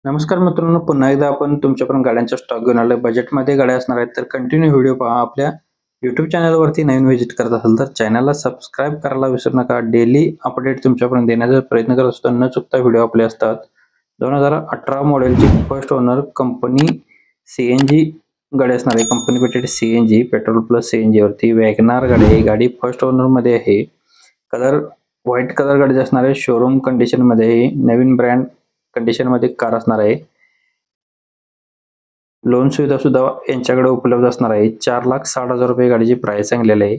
नमस्कार मित्रांनो, पुन्हा एकदा आपण तुमच्यापर्यंत गाड्यांचा स्टॉक घेऊन आलोय. बजेटमध्ये गाड्या असणार आहेत, तर कंटिन्यू व्हिडिओ पहा. आपल्या YouTube चॅनलवरती नवीन व्हिजिट करत असाल तर चॅनलला सबस्क्राईब करायला विसरू नका. डेली अपडेट तुमच्यापर्यंत देण्याचा प्रयत्न करत असतो. न चुकता व्हिडिओ आपले असतात. 2018 मॉडेलची फर्स्ट ओनर कंपनी CNG गाडी असणार आहे. Company fitted CNG petrol plus CNG वरती वॅगनार गाडी आहे. गाडी फर्स्ट ओनर मध्ये आहे. कलर व्हाईट कलर गाडी असणार आहे. शोरूम कंडिशन मध्ये आहे. नवीन ब्रँड कंडिशन मध्ये कार असणार आहे. लोन सुविधा सुद्धा यांच्याकडे उपलब्ध असणार आहे. 4,60,000 रुपये गाडीची प्राइस सांगलेली आहे.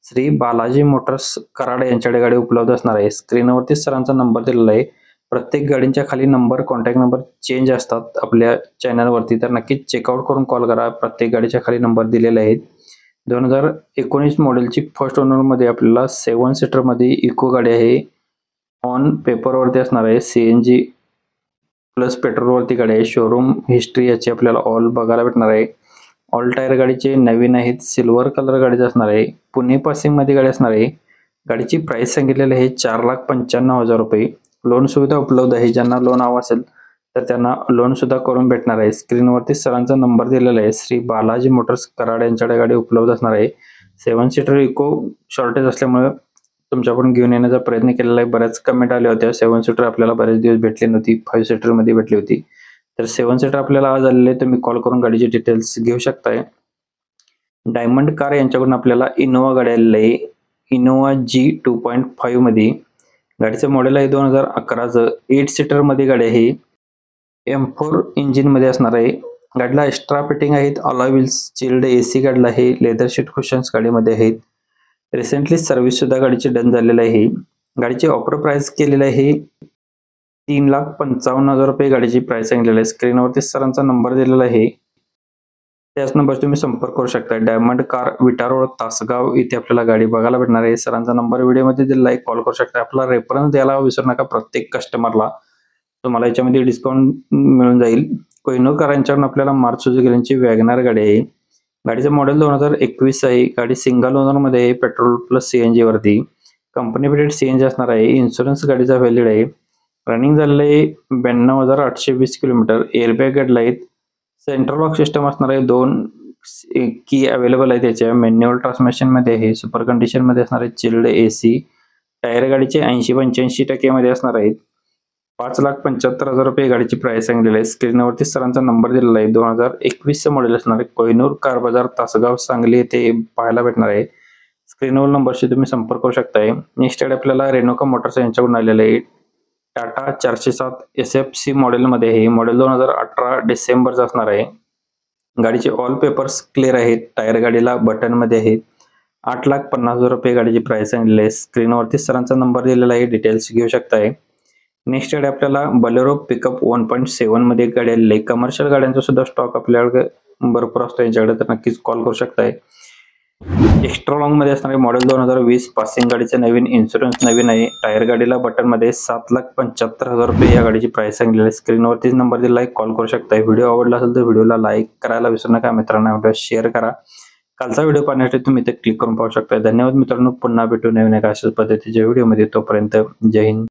श्री बालाजी मोटर्स कराड यांच्याकडे गाडी उपलब्ध असणार आहे. स्क्रीनवरती सरांचा नंबर दिलेला आहे. प्रत्येक गाडींच्या खाली नंबर, कॉन्टॅक्ट नंबर चेंज असतात आपल्या चॅनलवरती, तर नक्कीच चेकआउट करून कॉल करा. प्रत्येक गाडीच्या खाली नंबर दिलेले आहेत. 2019 मॉडेलची फर्स्ट ओनर मध्ये आपल्याला 7 सीटर मध्ये इको गाडी आहे. ऑन पेपर वरती असणार आहे. CNG प्लस पेट्रोल वरती गाडी आहे. शोरूम हिस्ट्री याची आपल्याला ऑल बघायला भेटणार आहे. ऑल टायर गाडीचे नवीन आहेत. सिल्वर कलर गाडीचे असणार आहे. पुणे पासिंग मध्ये गाडी असणार आहे. गाडीची प्राइस सांगितलेली आहे 4,95,000 रुपये. लोन सुविधा उपलब्ध आहे. ज्यांना लोन हवं असेल तर त्यांना लोन सुद्धा करून भेटणार आहे. स्क्रीनवरती सरांचा नंबर दिलेला आहे. श्री बालाजी मोटर्स कराड यांच्याकडे गाडी उपलब्ध असणार आहे. 7 सीटर इको शॉर्टेज असल्यामुळे तुमच्याकडून घेऊन येण्याचा प्रयत्न केलेला आहे. बऱ्याच कमेंट आल्या होत्या. 7 सीटर आपल्याला बरेच दिवस भेटली नव्हती, 5 सीटर मध्ये भेटली होती. तर 7 सीटर आपल्याला आज आलेले, तुम्ही कॉल करून गाडीची डिटेल्स घेऊ शकताय. डायमंड कार यांच्याकडून आपल्याला इनोवा गाडी आलेली आहे. इनोवा G 2.5 मध्ये गाडीचं मॉडेल आहे 2011चं. 8 सीटर मध्ये गाडी आहे. M4 इंजिन मध्ये असणार आहे. गाडीला एक्स्ट्रा फिटिंग आहेत. अलॉय व्हील्स, चिल्ड AC गाडीला आहे. लेदर शीट कुशन्स गाडीमध्ये आहेत. रिसेंटली सर्व्हिस सुद्धा गाडीची डन झालेली आहे. गाडीची ऑफर प्राइस केलेली आहे 3,55,000 रुपये गाडीची प्राइस सांगितलेली आहे. स्क्रीनवरती सरांचा नंबर दिलेला आहे. त्याच नंबर तुम्ही संपर्क करू शकता. डायमंड कार विटा रोड तासगाव इथे आपल्याला गाडी बघायला भेटणार आहे. सरांचा नंबर व्हिडिओमध्ये दिलेला आहे, कॉल करू शकता. आपला रेफरन्स द्यायला विसरू नका. प्रत्येक कस्टमरला तुम्हाला याच्यामध्ये डिस्काउंट मिळून जाईल. कोहिनूर कार यांच्याकडून आपल्याला मारुती सुझुकी वॅगनार गाडी आहे. गाडीचं मॉडेल 2021 आहे. गाडी सिंगल ओनर मध्ये आहे. पेट्रोल प्लस CNG वरती कंपनी पेटेड CNG असणार आहे. इन्शुरन्स गाडीचा व्हॅलिड आहे. रनिंग झालेलं आहे 92,820 किलोमीटर. एअरबॅग गाडीला आहेत. सेंट्रल लॉक सिस्टम असणार आहे. 2 की अवेलेबल आहे त्याच्या. मॅन्युअल ट्रान्समिशन मध्ये आहे. सुपर कंडिशन मध्ये असणार आहे. चिल्ड AC टायर गाडीचे 80-85% मध्ये असणार आहेत. 5,75,000 रुपये गाडीची प्राइस सांगितलेली आहे. स्क्रीनवरती सरांचा नंबर दिलेला आहे. 2021 मॉडेल असणार आहे. कोहिनूर कार बाजार तासगाव सांगली येथे पाहायला भेटणार आहे. स्क्रीनवर नंबरशी तुम्ही संपर्क करू शकताय. नेक्स्ट आपल्याला रेनोका मोटर्स यांच्याकडून आलेले आहे. टाटा 407 SFC मॉडेल मध्ये आहे. मॉडेल 2018 डिसेंबरचा असणार आहे. गाडीचे ऑल पेपर्स क्लिअर आहेत. टायर गाडीला बटन मध्ये आहेत. 8,50,000 रुपये गाडीची प्राइस सांगितलेली आहे. स्क्रीनवरती सरांचा नंबर दिलेला आहे, डिटेल्स घेऊ शकताय. नेक्स्ट गाडी आपल्याला बलेरो पिकअप 1.7 मध्ये गाडी आलेली आहे. कमर्शियल गाड्यांचा सुद्धा स्टॉक आपल्याकडे भरपूर असतो यांच्याकडे, तर नक्कीच कॉल करू शकताय. एक्स्ट्रा लॉंग मध्ये असणारे मॉडेल 2020 पासिंग गाडीचे नवीन, इन्शुरन्स नवीन आहे. टायर गाडीला बटन मध्ये 7,75,000 रुपये या गाडीची प्राइस सांगितलेली आहे. स्क्रीनवरतीच नंबर दिला आहे, कॉल करू शकताय. व्हिडिओ आवडला असेल तर व्हिडिओला लाईक करायला विसरू नका. मित्रांना व्हिडिओ शेअर करा. कालचा व्हिडिओ पाहण्यासाठी तुम्ही इथे क्लिक करून पाहू शकता. धन्यवाद मित्रांनो. पुन्हा भेटू नवीन एका अशाच पद्धतीच्या व्हिडिओमध्ये. तोपर्यंत जय हिंद.